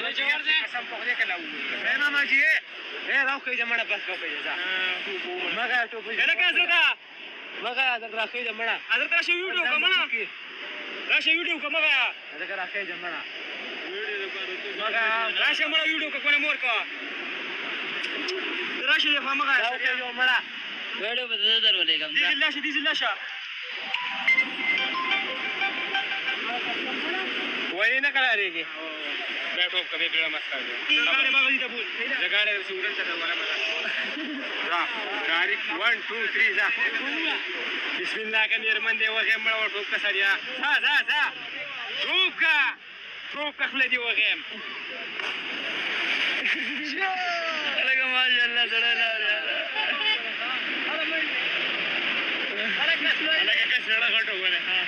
قسم پخدي کله وای ما ماجي اے راوخې جمعه بس راوخې ځه مګا ته په لکه زدا مګا حضرت راخې جمعه حضرت راشه ویډیو کومه راشه ویډیو کومه حضرت راخې جمعه مګا راشه مړه ویډیو کومه مور کا راشه یې فهمه راوخې جمعه ویډیو به زه درولېږم دي لاشه وای نه کړاریږي بیٹھو کبھی بیڑا مت کر گاڑی باغی ته بول جګړه سورن ته ولا مزه را گاڑی 1 2 3 ځه بسم الله کا نرمن دی وغه مړ ور ټوک سړیا ځه ټوک خپل دی وغه لکه ماشاءالله سره لکه سره غټو غره ها